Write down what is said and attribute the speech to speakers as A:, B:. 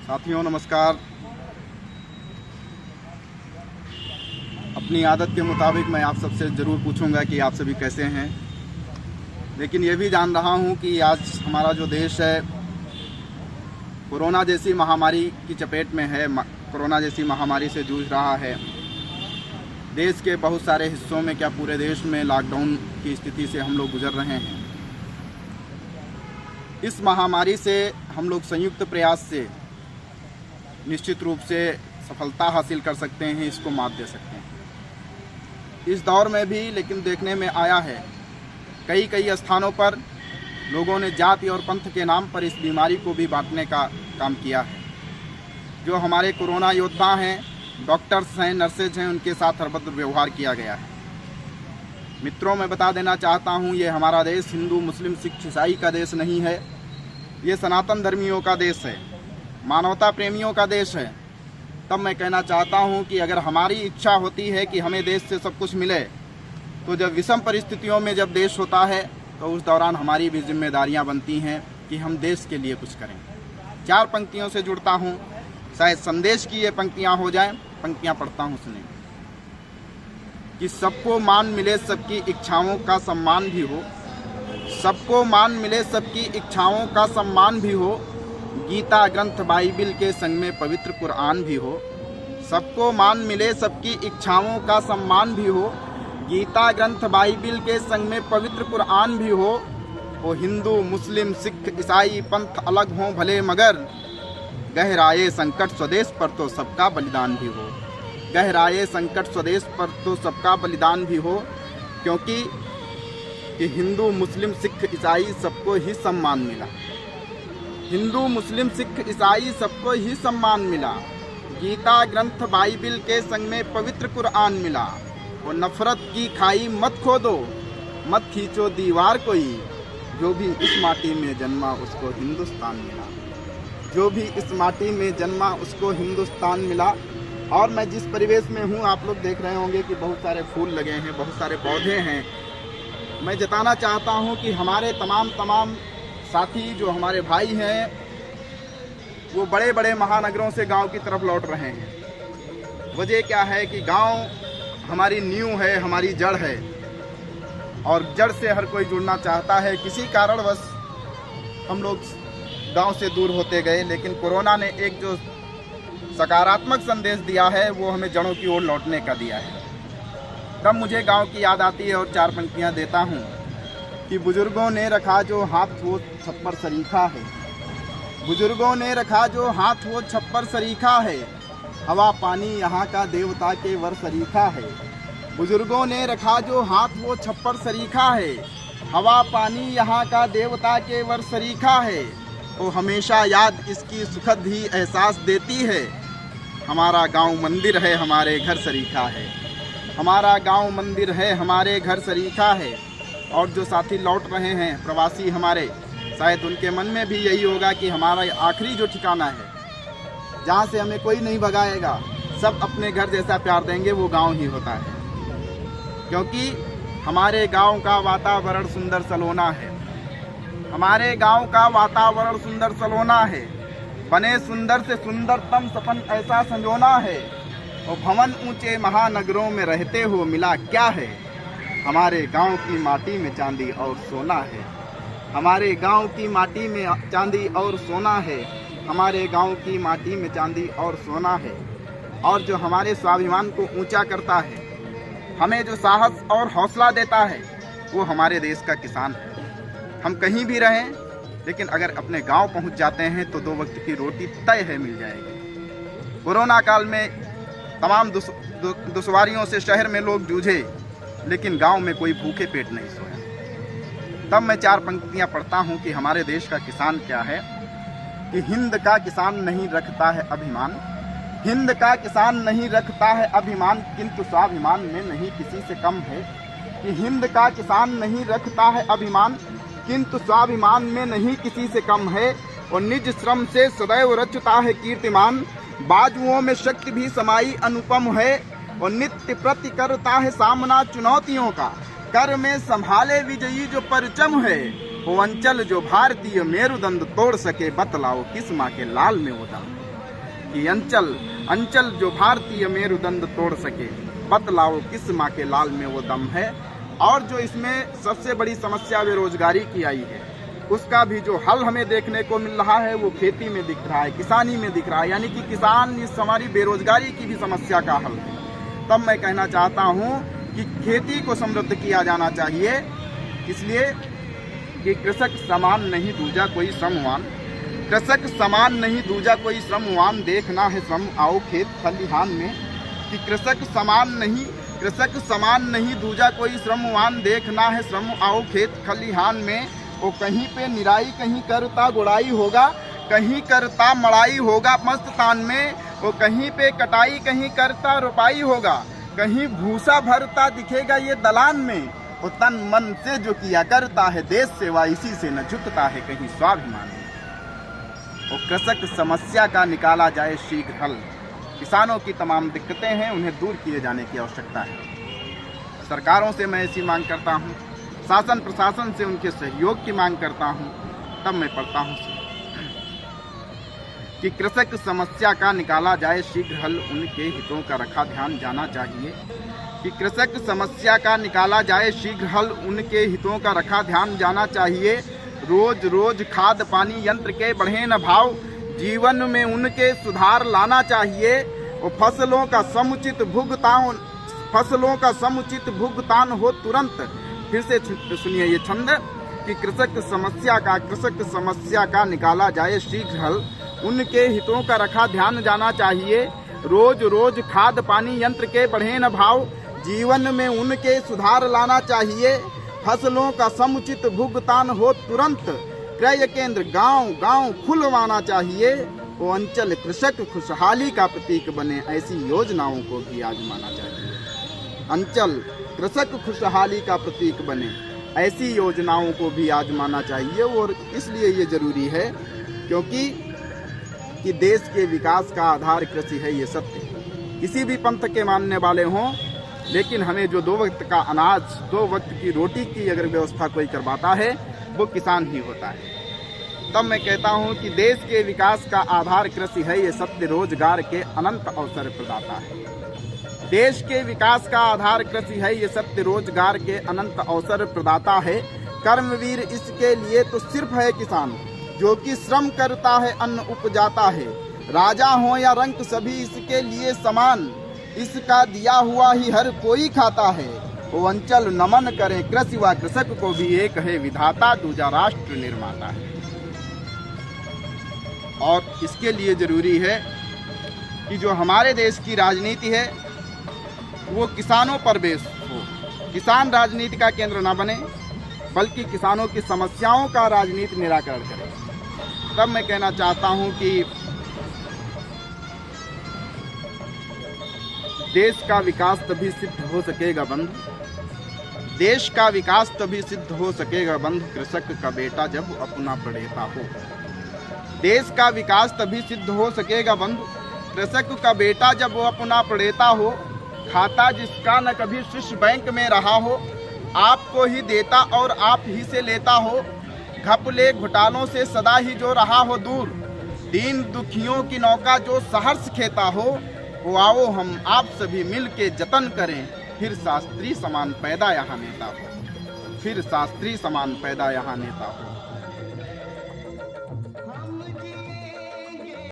A: साथियों नमस्कार। अपनी आदत के मुताबिक मैं आप सबसे ज़रूर पूछूंगा कि आप सभी कैसे हैं, लेकिन ये भी जान रहा हूं कि आज हमारा जो देश है कोरोना जैसी महामारी की चपेट में है। कोरोना जैसी महामारी से जूझ रहा है। देश के बहुत सारे हिस्सों में, क्या पूरे देश में लॉकडाउन की स्थिति से हम लोग गुजर रहे हैं। इस महामारी से हम लोग संयुक्त प्रयास से निश्चित रूप से सफलता हासिल कर सकते हैं, इसको मात दे सकते हैं। इस दौर में भी लेकिन देखने में आया है कई स्थानों पर लोगों ने जाति और पंथ के नाम पर इस बीमारी को भी बांटने का काम किया है। जो हमारे कोरोना योद्धा हैं, डॉक्टर्स हैं, नर्सेज हैं, उनके साथ अभद्र व्यवहार किया गया है। मित्रों, मैं बता देना चाहता हूँ, ये हमारा देश हिंदू, मुस्लिम, सिख, ईसाई का देश नहीं है। ये सनातन धर्मियों का देश है, मानवता प्रेमियों का देश है। तब मैं कहना चाहता हूँ कि अगर हमारी इच्छा होती है कि हमें देश से सब कुछ मिले, तो जब विषम परिस्थितियों में जब देश होता है तो उस दौरान हमारी भी जिम्मेदारियाँ बनती हैं कि हम देश के लिए कुछ करें। 4 पंक्तियों से जुड़ता हूँ, शायद संदेश की ये पंक्तियाँ हो जाएं। पंक्तियाँ पढ़ता हूँ, सुने। कि सबको मान मिले, सबकी इच्छाओं का सम्मान भी हो। सबको मान मिले, सबकी इच्छाओं का सम्मान भी हो। गीता ग्रंथ बाइबिल के संग में पवित्र कुरान भी हो। सबको मान मिले, सबकी इच्छाओं का सम्मान भी हो। गीता ग्रंथ बाइबिल के संग में पवित्र कुरान भी हो। वो हिंदू, मुस्लिम, सिख, ईसाई पंथ अलग हों भले, मगर गहराए संकट स्वदेश पर तो सबका बलिदान भी हो। गहराए संकट स्वदेश पर तो सबका बलिदान भी हो, क्योंकि कि हिंदू, मुस्लिम, सिख, ईसाई सबको ही सम्मान मिला। हिंदू, मुस्लिम, सिख, ईसाई सबको ही सम्मान मिला। गीता ग्रंथ बाइबिल के संग में पवित्र कुरान मिला। और नफरत की खाई मत खोदो, मत खींचो दीवार कोई। जो भी इस माटी में जन्मा उसको हिंदुस्तान मिला। जो भी इस माटी में जन्मा उसको हिंदुस्तान मिला। और मैं जिस परिवेश में हूँ, आप लोग देख रहे होंगे कि बहुत सारे फूल लगे हैं, बहुत सारे पौधे हैं। मैं जताना चाहता हूँ कि हमारे तमाम साथी, जो हमारे भाई हैं, वो बड़े बड़े महानगरों से गांव की तरफ लौट रहे हैं। वजह क्या है कि गांव हमारी नींव है, हमारी जड़ है, और जड़ से हर कोई जुड़ना चाहता है। किसी कारणवश हम लोग गांव से दूर होते गए, लेकिन कोरोना ने एक जो सकारात्मक संदेश दिया है वो हमें जड़ों की ओर लौटने का दिया है। तब मुझे गांव की याद आती है और 4 पंक्तियां देता हूं कि बुजुर्गों ने रखा जो हाथ वो छप्पर सरीखा है। बुजुर्गों ने रखा जो हाथ वो छप्पर सरीखा है। हवा पानी यहाँ का देवता के वर सरीखा है। बुजुर्गों ने रखा जो हाथ वो छप्पर सरीखा है। हवा पानी यहाँ का देवता के वर सरीखा है। वो हमेशा याद इसकी सुखद ही एहसास देती है। हमारा गांव मंदिर है, हमारे घर सरीखा है। हमारा गांव मंदिर है, हमारे घर सरीखा है। और जो साथी लौट रहे हैं, प्रवासी हमारे, शायद उनके मन में भी यही होगा कि हमारा आखिरी जो ठिकाना है, जहाँ से हमें कोई नहीं भगाएगा, सब अपने घर जैसा प्यार देंगे, वो गांव ही होता है। क्योंकि हमारे गांव का वातावरण सुंदर सलोना है। हमारे गांव का वातावरण सुंदर सलोना है। बने सुंदर से सुंदरतम सपन ऐसा संजोना है। और भवन ऊंचे महानगरों में रहते हो मिला क्या है। हमारे गांव की माटी में चांदी और सोना है। हमारे गांव की माटी में चांदी और सोना है। हमारे गांव की माटी में चांदी और सोना है। और जो हमारे स्वाभिमान को ऊंचा करता है, हमें जो साहस और हौसला देता है, वो हमारे देश का किसान है। हम कहीं भी रहें, लेकिन अगर अपने गांव पहुंच जाते हैं तो 2 वक्त की रोटी तय है, मिल जाएगी। कोरोना काल में तमाम दुश्वारियों से शहर में लोग जूझे, लेकिन गांव में कोई भूखे पेट नहीं सोया। तब मैं 4 पंक्तियां पढ़ता हूं कि हमारे देश का किसान क्या है। कि हिंद का किसान नहीं रखता है अभिमान। हिंद का किसान नहीं रखता है अभिमान, किंतु स्वाभिमान में नहीं किसी से कम है। कि हिंद का किसान नहीं रखता है अभिमान, किंतु स्वाभिमान में नहीं किसी से कम है। और निज श्रम से सदैव रचता है कीर्तिमान। बाजुओं में शक्ति भी समाई अनुपम है। और नित्य प्रति करता है सामना चुनौतियों का। कर में संभाले विजयी जो परचम है। वो अंचल जो भारतीय मेरुदंड तोड़ सके, बतलाओ किस माँ के लाल में वो दम। कि अंचल अंचल जो भारतीय मेरुदंड तोड़ सके, बतलाओ किस माँ के लाल में वो दम है। और जो इसमें सबसे बड़ी समस्या बेरोजगारी की आई है, उसका भी जो हल हमें देखने को मिल रहा है वो खेती में दिख रहा है, किसानी में दिख रहा है, यानी कि किसान इस हमारी बेरोजगारी की भी समस्या का हल है। तब मैं कहना चाहता हूँ कि खेती को समृद्ध किया जाना चाहिए, इसलिए कि कृषक समान नहीं दूजा कोई श्रमवान, कृषक समान नहीं दूजा कोई श्रमवान, देखना है श्रम आओ खेत खलिहान में। कि कृषक समान नहीं दूजा कोई श्रमवान, देखना है श्रम आओ खेत खलिहान में। वो कहीं पे निराई कहीं करता गुड़ाई होगा, कहीं करता मड़ाई होगा मस्त तान में। वो कहीं पे कटाई कहीं करता रुपाई होगा, कहीं भूसा भरता दिखेगा ये दलान में। वो तन मन से जो किया करता है देश सेवा, इसी से न झुकता है कहीं स्वाभिमान में। वो कृषक समस्या का निकाला जाए शीघ्र हल, किसानों की तमाम दिक्कतें हैं उन्हें दूर किए जाने की आवश्यकता है। सरकारों से मैं ऐसी मांग करता हूँ, शासन प्रशासन से उनके सहयोग की मांग करता हूँ। तब मैं पढ़ता हूँ कि कृषक समस्या का निकाला जाए शीघ्र हल, उनके हितों का रखा ध्यान जाना चाहिए। कि कृषक समस्या का निकाला जाए शीघ्र हल, उनके हितों का रखा ध्यान जाना चाहिए। रोज रोज खाद पानी यंत्र के बढ़े न भाव, जीवन में उनके सुधार लाना चाहिए। वो फसलों का समुचित भुगतान हो तुरंत। फिर से सुनिए ये छंद कि कृषक समस्या का निकाला जाए शीघ्र हल, उनके हितों का रखा ध्यान जाना चाहिए। रोज रोज खाद पानी यंत्र के बढ़े न भाव, जीवन में उनके सुधार लाना चाहिए। फसलों का समुचित भुगतान हो तुरंत, क्रय केंद्र गांव गांव खुलवाना चाहिए। वो अंचल कृषक खुशहाली का प्रतीक बने, ऐसी योजनाओं को भी आजमाना चाहिए। अंचल कृषक खुशहाली का प्रतीक बने, ऐसी योजनाओं को भी आजमाना चाहिए। और इसलिए ये जरूरी है क्योंकि देश के विकास का आधार कृषि है, ये सत्य। किसी भी पंथ के मानने वाले हों, लेकिन हमें जो 2 वक्त का अनाज, 2 वक्त की रोटी की अगर व्यवस्था कोई करवाता है वो किसान ही होता है। तब मैं कहता हूँ कि देश के विकास का आधार कृषि है, ये सत्य रोजगार के अनंत अवसर प्रदाता है। देश के विकास का आधार कृषि है, ये सत्य रोजगार के अनंत अवसर प्रदाता है। कर्मवीर इसके लिए तो सिर्फ है किसान, जो कि श्रम करता है अन्न उपजाता है। राजा हो या रंक सभी इसके लिए समान, इसका दिया हुआ ही हर कोई खाता है। वो अंचल नमन करें कृषि व कृषक को भी, एक है विधाता दूजा राष्ट्र निर्माता है। और इसके लिए जरूरी है कि जो हमारे देश की राजनीति है वो किसानों पर बेस हो। किसान राजनीति का केंद्र न बने, बल्कि किसानों की समस्याओं का राजनीति निराकरण करे। तब मैं कहना चाहता हूं कि देश का विकास तभी सिद्ध हो सकेगा बंधु, देश का विकास तभी सिद्ध हो सकेगा बंधु, कृषक का बेटा जब अपना पढ़ेता हो। देश का विकास तभी सिद्ध हो सकेगा बंधु, कृषक का बेटा जब वो अपना पढ़ेता हो। खाता जिसका न कभी स्विस बैंक में रहा हो, आपको ही देता और आप ही से लेता हो। घपले घोटालों से सदा ही जो रहा हो दूर, दीन दुखियों की नौका जो सहर्ष खेता हो। वो आओ हम आप सभी मिल के जतन करें, फिर शास्त्री समान पैदा यहाँ नेता हो, फिर शास्त्री समान पैदा यहाँ नेता हो।